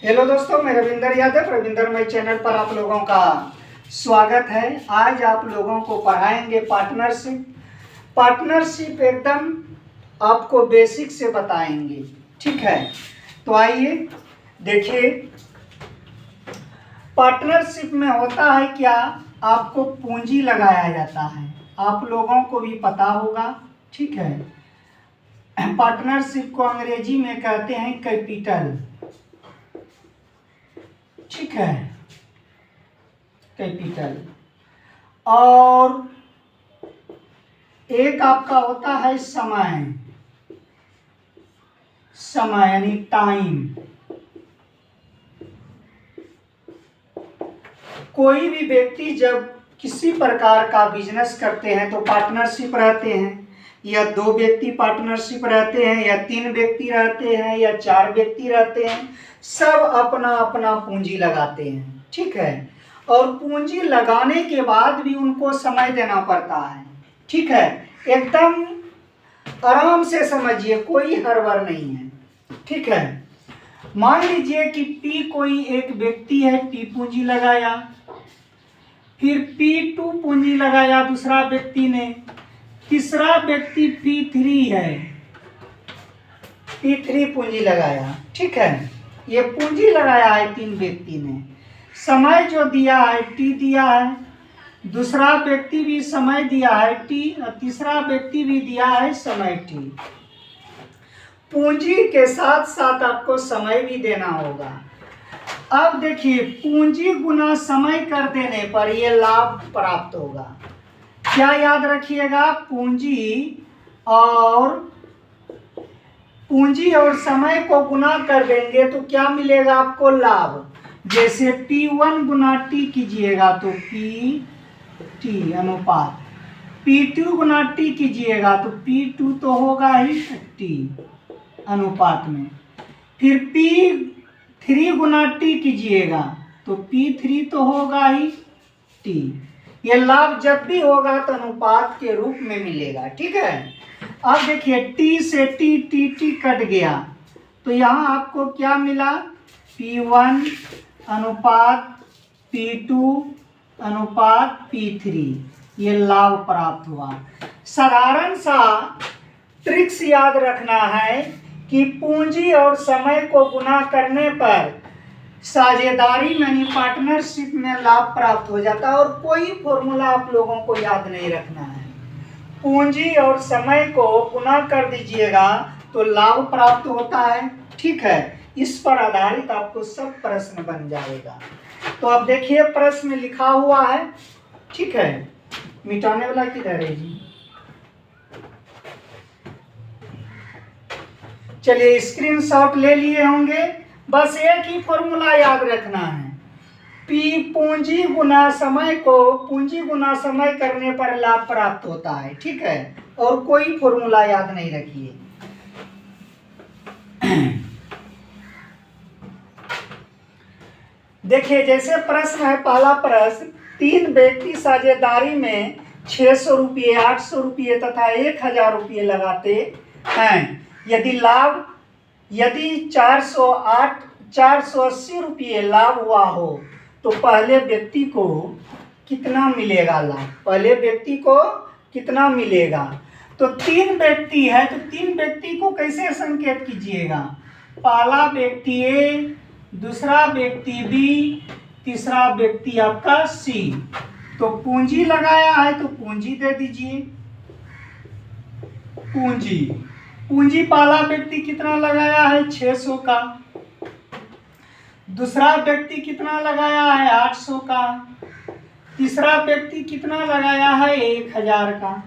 Hello दोस्तों, मैं Ravinder Yadav Ravinder my channel पर आप लोगों का स्वागत है। आज आप लोगों को पढ़ाएंगे पार्टनरशिप। पार्टनरशिप एकदम आपको बेसिक से बताएंगे, ठीक है। तो आइए देखिए, पार्टनरशिप में होता है क्या, आपको पूंजी लगाया जाता है। आप लोगों को भी पता होगा, ठीक है। पार्टनरशिप को अंग्रेजी में कहते हैं कैपिटल, ठीक है, कैपिटल। और एक आपका होता है समय, समय यानी टाइम। कोई भी व्यक्ति जब किसी प्रकार का बिजनेस करते हैं तो पार्टनरशिप रहते हैं, या 2 व्यक्ति पार्टनरशिप रहते हैं, या 3 व्यक्ति रहते हैं, या 4 व्यक्ति रहते हैं। सब अपना अपना पूंजी लगाते हैं, ठीक है। और पूंजी लगाने के बाद भी उनको समय देना पड़ता है, ठीक है। एकदम आराम से समझिए, कोई हड़बड़ नहीं है, ठीक है। मान लीजिए कि पी कोई एक व्यक्ति है, पी पूंजी लगाया, फिर P2 पूंजी लगाया दूसरा व्यक्ति ने, तीसरा व्यक्ति P3 है, P3 पूंजी लगाया, ठीक है। ये पूंजी लगाया है 3 व्यक्ति ने। समय जो दिया है T दिया है, दूसरा व्यक्ति भी समय दिया है T, तीसरा व्यक्ति भी दिया है समय T। पूंजी के साथ साथ आपको समय भी देना होगा। अब देखिए, पूंजी गुना समय कर देने पर यह लाभ प्राप्त होगा। क्या याद रखिएगा, पूंजी और समय को गुना कर देंगे तो क्या मिलेगा आपको, लाभ। जैसे P1 गुना T कीजिएगा तो PT अनुपात, P2 गुना T कीजिएगा तो P2 तो होगा ही T अनुपात में, फिर P3 गुना T कीजिएगा तो P3 तो होगा ही T। ये लाभ जब भी होगा तो अनुपात के रूप में मिलेगा, ठीक है। अब देखिए, T से T कट गया तो यहाँ आपको क्या मिला, P1 अनुपात P2 अनुपात P3, ये लाभ प्राप्त हुआ। साधारण सा ट्रिक्स याद रखना है कि पूंजी और समय को गुना करने पर साझेदारी यानी पार्टनरशिप में लाभ प्राप्त हो जाता है। और कोई फॉर्मूला आप लोगों को याद नहीं रखना है, पूंजी और समय को गुना कर दीजिएगा तो लाभ प्राप्त होता है, ठीक है। इस पर आधारित आपको सब प्रश्न बन जाएगा। तो अब देखिए, प्रश्न लिखा हुआ है, ठीक है। मिटाने वाला किधर है जी? चलिए, स्क्रीनशॉट ले लिए होंगे। बस एक ही फॉर्मूला याद रखना है, पूंजी गुना समय को पूंजी गुना समय करने पर लाभ प्राप्त होता है, ठीक है। और कोई फॉर्मूला याद नहीं रखिए। देखिए, जैसे प्रश्न है, पहला प्रश्न, 3 व्यक्ति साझेदारी में 600 रुपये, 800 रुपये तथा 1000 रुपये लगाते हैं। यदि 480 रुपये लाभ हुआ हो तो पहले व्यक्ति को कितना मिलेगा लाभ, पहले व्यक्ति को कितना मिलेगा। तो 3 व्यक्ति है तो 3 व्यक्ति को कैसे संकेत कीजिएगा, पहला व्यक्ति A, दूसरा व्यक्ति B, तीसरा व्यक्ति आपका C। तो पूंजी लगाया है तो पूंजी दे दीजिए, पूंजी पहला व्यक्ति कितना लगाया है, 600 का, दूसरा व्यक्ति कितना लगाया है, 800 का, तीसरा व्यक्ति कितना लगाया है, 1000 का।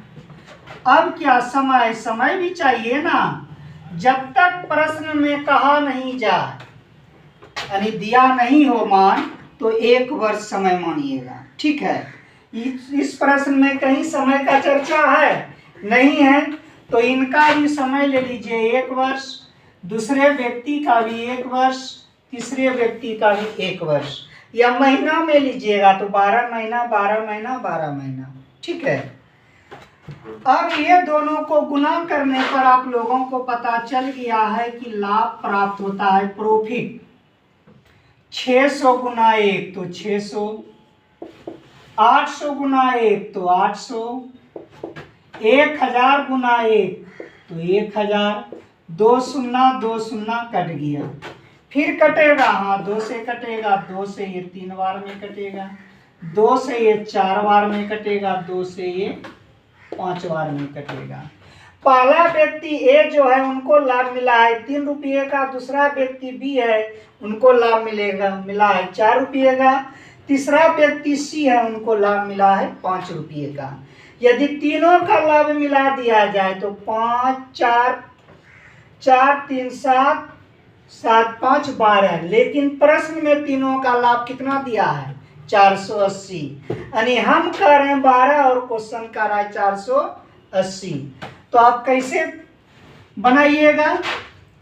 अब क्या, समय भी चाहिए ना। जब तक प्रश्न में कहा नहीं जाए, यानी दिया नहीं हो मान, तो 1 वर्ष समय मानिएगा, ठीक है। इस प्रश्न में कहीं समय का चर्चा है नहीं है, तो इनका भी समय ले लीजिए 1 वर्ष, दूसरे व्यक्ति का भी 1 वर्ष, तीसरे व्यक्ति का भी 1 वर्ष, या महीना में लीजिएगा तो 12 महीना 12 महीना 12 महीना, ठीक है। अब ये दोनों को गुना करने पर आप लोगों को पता चल गया है कि लाभ प्राप्त होता है, प्रॉफिट। 600 गुना 1 तो 600, 800 गुना 1 तो 800, 1000 गुना 1 तो 1000, 2 शून्य 2 शून्य कट गया। फिर कटेगा, हाँ 2 से कटेगा, 2 से ये 3 बार में कटेगा, 2 से ये 4 बार में कटेगा, 2 से ये 5 बार में कटेगा। पहला व्यक्ति ए जो है उनको लाभ मिला है 3 रुपये का, दूसरा व्यक्ति बी है उनको लाभ मिला है 4 रुपये का, तीसरा व्यक्ति सी है उनको लाभ मिला है 5 रुपये का। यदि तीनों का लाभ मिला दिया जाए तो 5 4 4 3 7 7 5 12, लेकिन प्रश्न में तीनों का लाभ कितना दिया है 480, यानी हम कह रहे हैं 12 और क्वेश्चन कर रहा है 480। तो आप कैसे बनाइएगा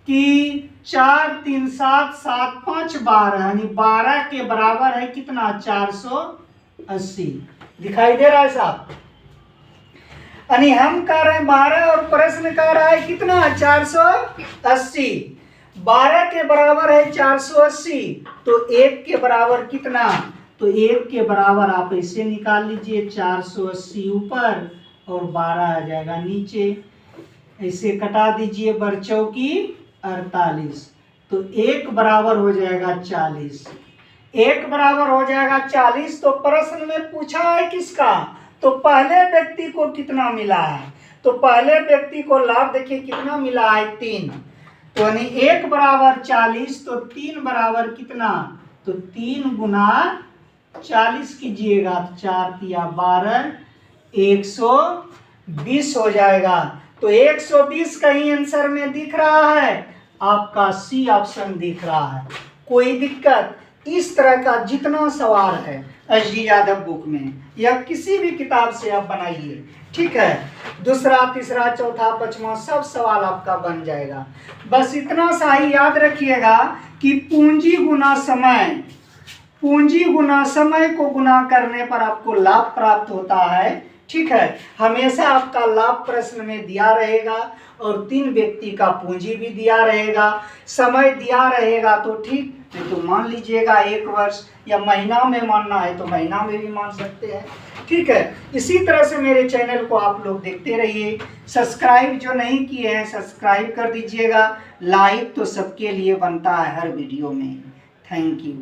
कि 4 3 7 7 5 12, यानी 12 के बराबर है कितना 480। दिखाई दे रहा है साहब? यानी हम कह रहे हैं 12 और प्रश्न कह रहा है कितना 480। 12 के बराबर है 480, तो 1 के बराबर कितना, तो 1 के बराबर आप ऐसे निकाल लीजिए 480 ऊपर और 12 आ जाएगा नीचे, ऐसे कटा दीजिए बरचौकी 48, तो 1 बराबर हो जाएगा 40। 1 बराबर हो जाएगा 40। तो प्रश्न में पूछा है किसका, तो पहले व्यक्ति को कितना मिला है, तो पहले व्यक्ति को लाभ देखिए कितना मिला है 3, तो यानी 1 बराबर 40, तो 3 बराबर कितना, तो 3 गुना 40 कीजिएगा, 4 तिया 12, 120 हो जाएगा। तो 120 कहीं आंसर में दिख रहा है, आपका सी ऑप्शन दिख रहा है। कोई दिक्कत? इस तरह का जितना सवाल है एच.डी. यादव बुक में या किसी भी किताब से आप बनाइए, ठीक है, दूसरा तीसरा चौथा पांचवा सब सवाल आपका बन जाएगा। बस इतना सा ही याद रखिएगा कि पूंजी गुना समय, पूंजी गुना समय को गुना करने पर आपको लाभ प्राप्त होता है, ठीक है। हमेशा आपका लाभ प्रश्न में दिया रहेगा और 3 व्यक्ति का पूंजी भी दिया रहेगा, समय दिया रहेगा तो ठीक, नहीं तो मान लीजिएगा 1 वर्ष या महीना में मानना है तो महीना में भी मान सकते हैं, ठीक है। इसी तरह से मेरे चैनल को आप लोग देखते रहिए। सब्सक्राइब जो नहीं किए हैं सब्सक्राइब कर दीजिएगा। लाइक तो सबके लिए बनता है हर वीडियो में। Thank you.